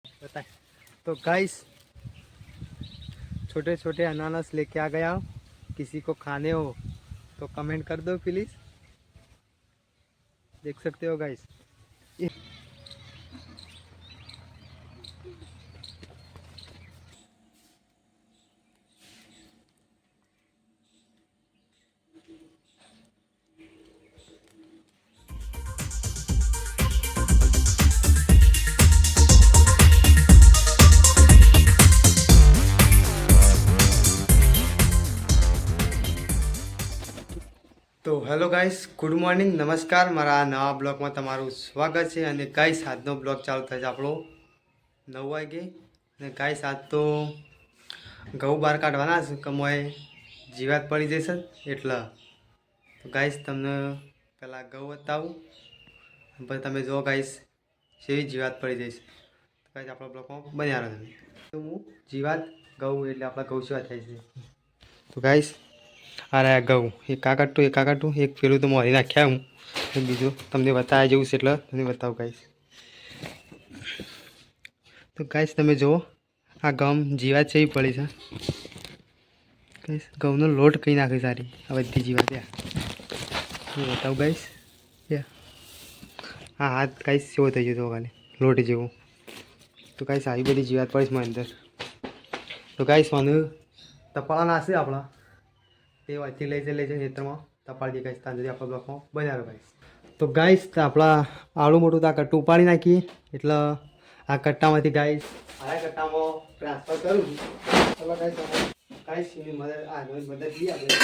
बताए। तो गाइस छोटे छोटे अनानास लेके आ गया हूँ, किसी को खाने हो तो कमेंट कर दो प्लीज़। देख सकते हो गाइस। તો હેલો ગાઈસ, ગુડ મોર્નિંગ, નમસ્કાર. મારા નવા બ્લોગમાં તમારું સ્વાગત છે. અને ગાઈસ આજનો બ્લોગ ચાલુ થાય છે આપણો 9 વાગે. અને ગાઈસ આજ તો ઘઉં બહાર કાઢવાના છે કે મોય જીવાત પડી જશે એટલે. તો ગાઈસ તમને પહેલાં ઘઉં બતાવું, પછી તમે જો ગાઈસ કેવી જીવાત પડી જશે. તો ગાઈસ આપણા બ્લોગમાં બન્યા રહો તમે. તો હું જીવાત ઘઉં એટલે આપણા ઘઉં સેવા થાય છે. તો ગાઈસ અરે ઘઉં એક કાકાટું એક પેલું તો મોરી નાખ્યા હું, બીજું તમને બતાવ્યા જેવું છે એટલે તમને બતાવું ગાઈસ. તો ગાઈસ તમે જુઓ આ ઘઉં જીવાત છે એવી પડી છે ગાઈસ. ઘઉંનો લોટ કઈ નાખી સારી આ બધી જીવાત બતાવું ગાઈસ. હા હાથ ગાઈસ સેવો થઈ ગયો તો ખાલી લોટ જેવો. તો ગાઈસ આવી બધી જીવાત પડીશ મારી અંદર. તો ગાઈસ મને તપાળાના હશે આપણા તે વાંચી લઈ જાય ખેતરમાં તપાડી ગાઈસ. ત્યાં સુધી આપણા બ્લોકમાં બનાવ્યો ગાઈસ. તો ગાઈસ આપણા આળું મોટું તો આ કટ્ટું ઉપાડી નાખીએ એટલે આ કટ્ટામાંથી ગાઈસ આ કટ્ટામાં ટ્રાન્સફર કરું છું. ચલો ગાઈસ ગાઈસ એની મદદ લઈએ આપણે.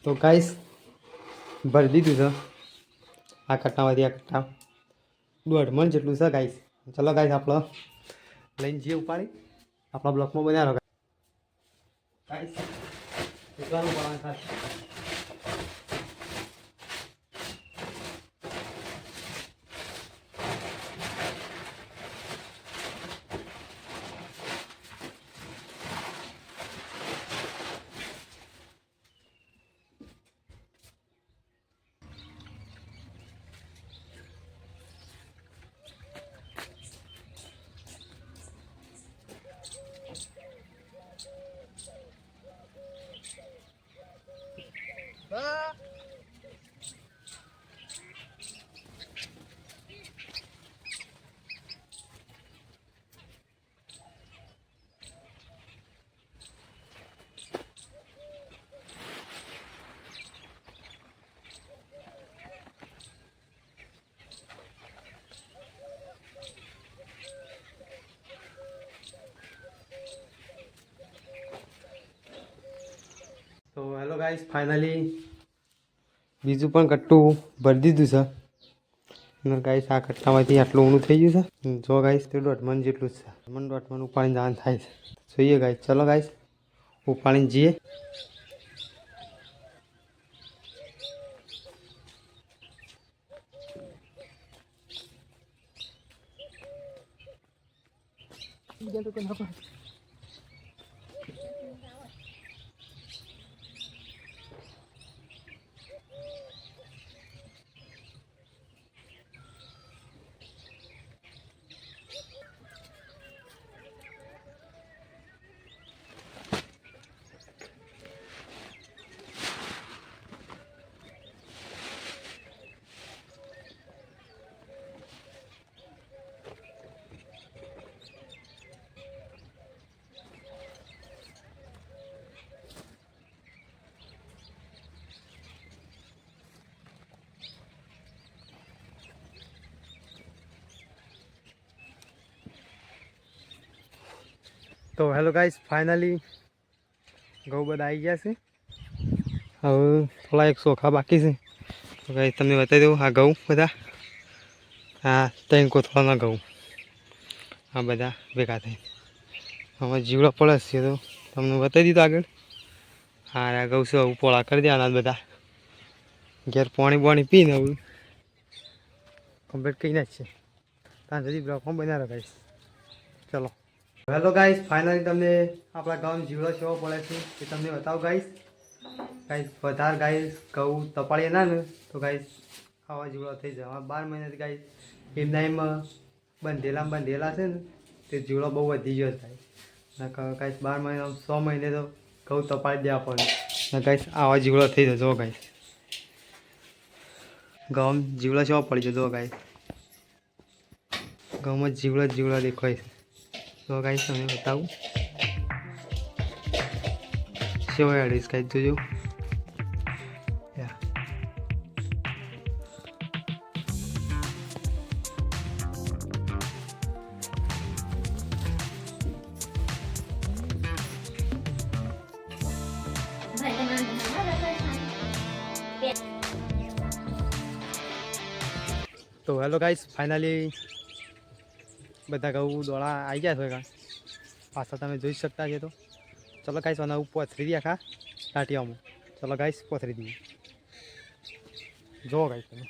તો ગાઈસ ભરી દીધું છે આ કટ્ટામાંથી આ કટ્ટા 1.5 મણ જેટલું છે ગાઈસ. ચલો ગાઈસ આપણે લઈને જઈએ ઉપાડી આપણા બ્લોકમાં બનાવ્યો ગાઈસ. એટલાનું પણ થાય. તો હેલો ગાઈસ, ફાઇનલી બીજું પણ કટ્ટું ભરી દીધું છે. અને ગાઈસ આ કટ્ટામાંથી આટલું ઊનું થઈ ગયું છે. જો ગાઈસ તે 1.5 મણ જેટલું જ છે. 1.5 મણ ઉપાડીને જવાનું થાય છે. જોઈએ ગાઈસ. ચલો ગાઈસ ઉપાડીને જઈએ. તો હેલો ગાઈસ, ફાઇનલી ઘઉં બધા આવી ગયા છે. હવે થોડા એક ચોખા બાકી છે. તો ગાઈસ તમને બતાવી દઉં આ ઘઉં બધા આ 3 કોથળાના ઘઉં આ બધા ભેગા થઈ. હવે જીવડો પડે છે તો તમને બતાવી દીધું આગળ. હા આ ઘઉં છે હવે પોળા કરી દેવાના બધા. ઘેર પાણી પીને હવે કમ્પ્લીટ કરી નાખીએ. ત્યાં સુધી બ્લોકમાં બનાવી ગાઈસ. ચલો. હેલો ગાઈસ, ફાઇનલી તમને આપણા ગામ જીવડો કેવો પડે છે એ તમને બતાવું ગાઈસ. ગાઈસ વધારે ગાઈસ ઘઉં તપાડીએ ના ને તો ગાઈસ આવા જીવડા થઈ જાય. 12 મહિનાથી ગાઈસ એમના એમ બંધેલા છે ને તે જીવડો બહુ વધી ગયો થાય. ગાઈસ 12 મહિના 100 મહિને તો ઘઉં તપાડી દેવા પડે ને ગાઈસ આવા જીવડો થઈ જાય. જો ગાઈસ ગામ જીવડા કેવા પડી જાય. જો ગાઈસ ગામમાં જીવડા દેખાય છે. તો ગાઈસ તમને બતાવું સેવા એડીસ ગાઈસ જોજો. તો હેલો ગાઈસ, ફાઇનલી બધા ઘઉં દોડા આવી ગયા છે. પાછા તમે જોઈ શકતા છે. તો ચલો ગાઈસ આના ઉપર પોથરી દઈએ આખા ટાટિયામાં. ચલો ગાઈસ પોથરી દઈએ. જો ગાઈસ તમે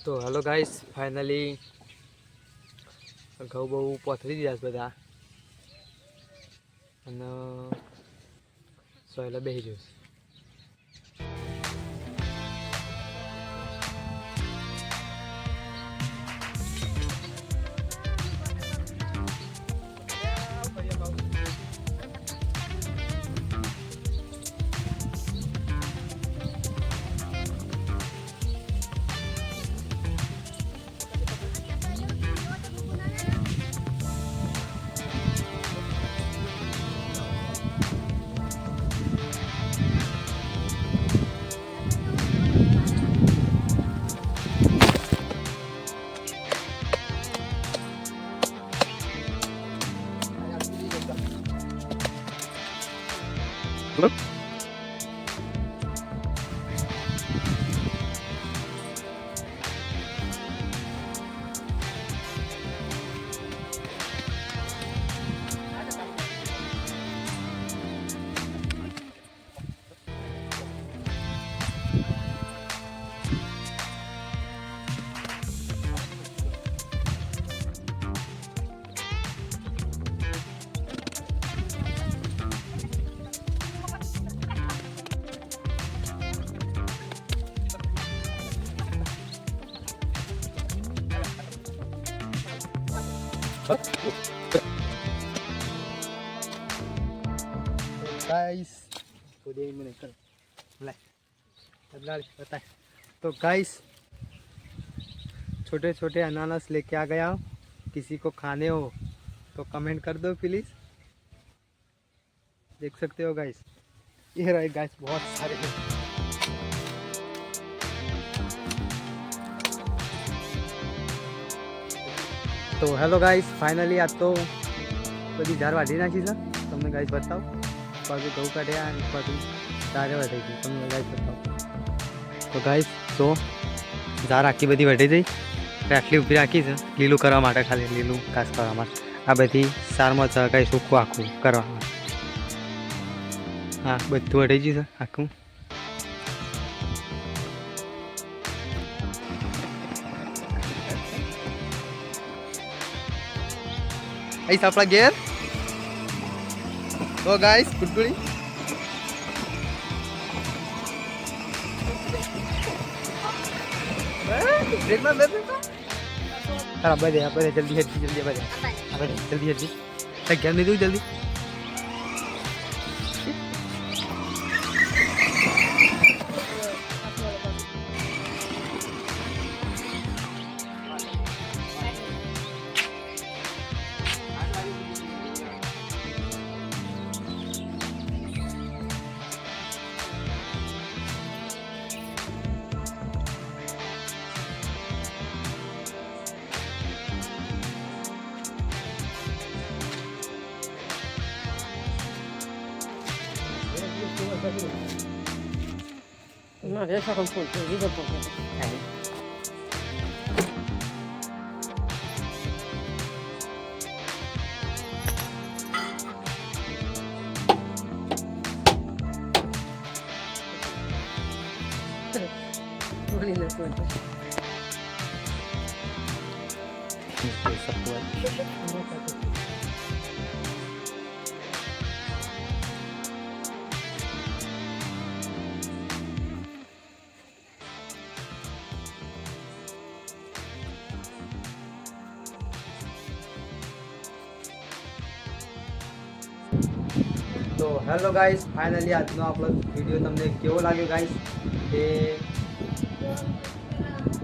તો હેલો ગાઈસ, ફાઇનલી ઘઉં બહુ પોથરી દીધા છે બધા અને સોયલા બેસી જશે. गाइस तो दे मैंने कर बताए. तो गाइस छोटे छोटे अनानास लेके आ गया हूँ. किसी को खाने हो तो कमेंट कर दो प्लीज. देख सकते हो गाइस, ये रहे गाइस बहुत सारे हैं. तो हेलो गाइस, फाइनली आज तो बड़ी झार वाढ़ी नाखी है. तमने गाइस बताओ बाजू घऊ काढ़्या बाजू झार वढाई गई. तमने गाइस बताओ. तो गाइस तो झार आखी बधी वढी गई. आटली ऊभी राखी है लीलू करवा माटे, खाली लीलू घास करवा माटे. आ बधी सारमां छ गाइस सूकું આખું કરવા માટે. हाँ બધું વઢાઈ ગયું છે આખું. અહીં આપણા ઘેર તો ગાઈસ કુટકુડી બધે જલ્દી હેઠી જલ્દી ઘેર નહીં દઉં જલ્દી No, de eso con punto, digo porque. Muy lindo cuento. તો હેલો ગાઈસ ફાઇનલી આજનો આપણો વિડીયો તમને કેવો લાગ્યો ગાઈસ એ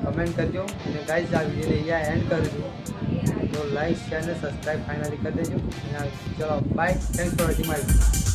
કમેન્ટ કરજો અને ગાઈસ આ વિડીયોને અહીંયા એન્ડ કરજો તો લાઈક શેર અને સબસ્ક્રાઈબ ફાઇનલી કરી દેજો અને ચલો by thanks for watching my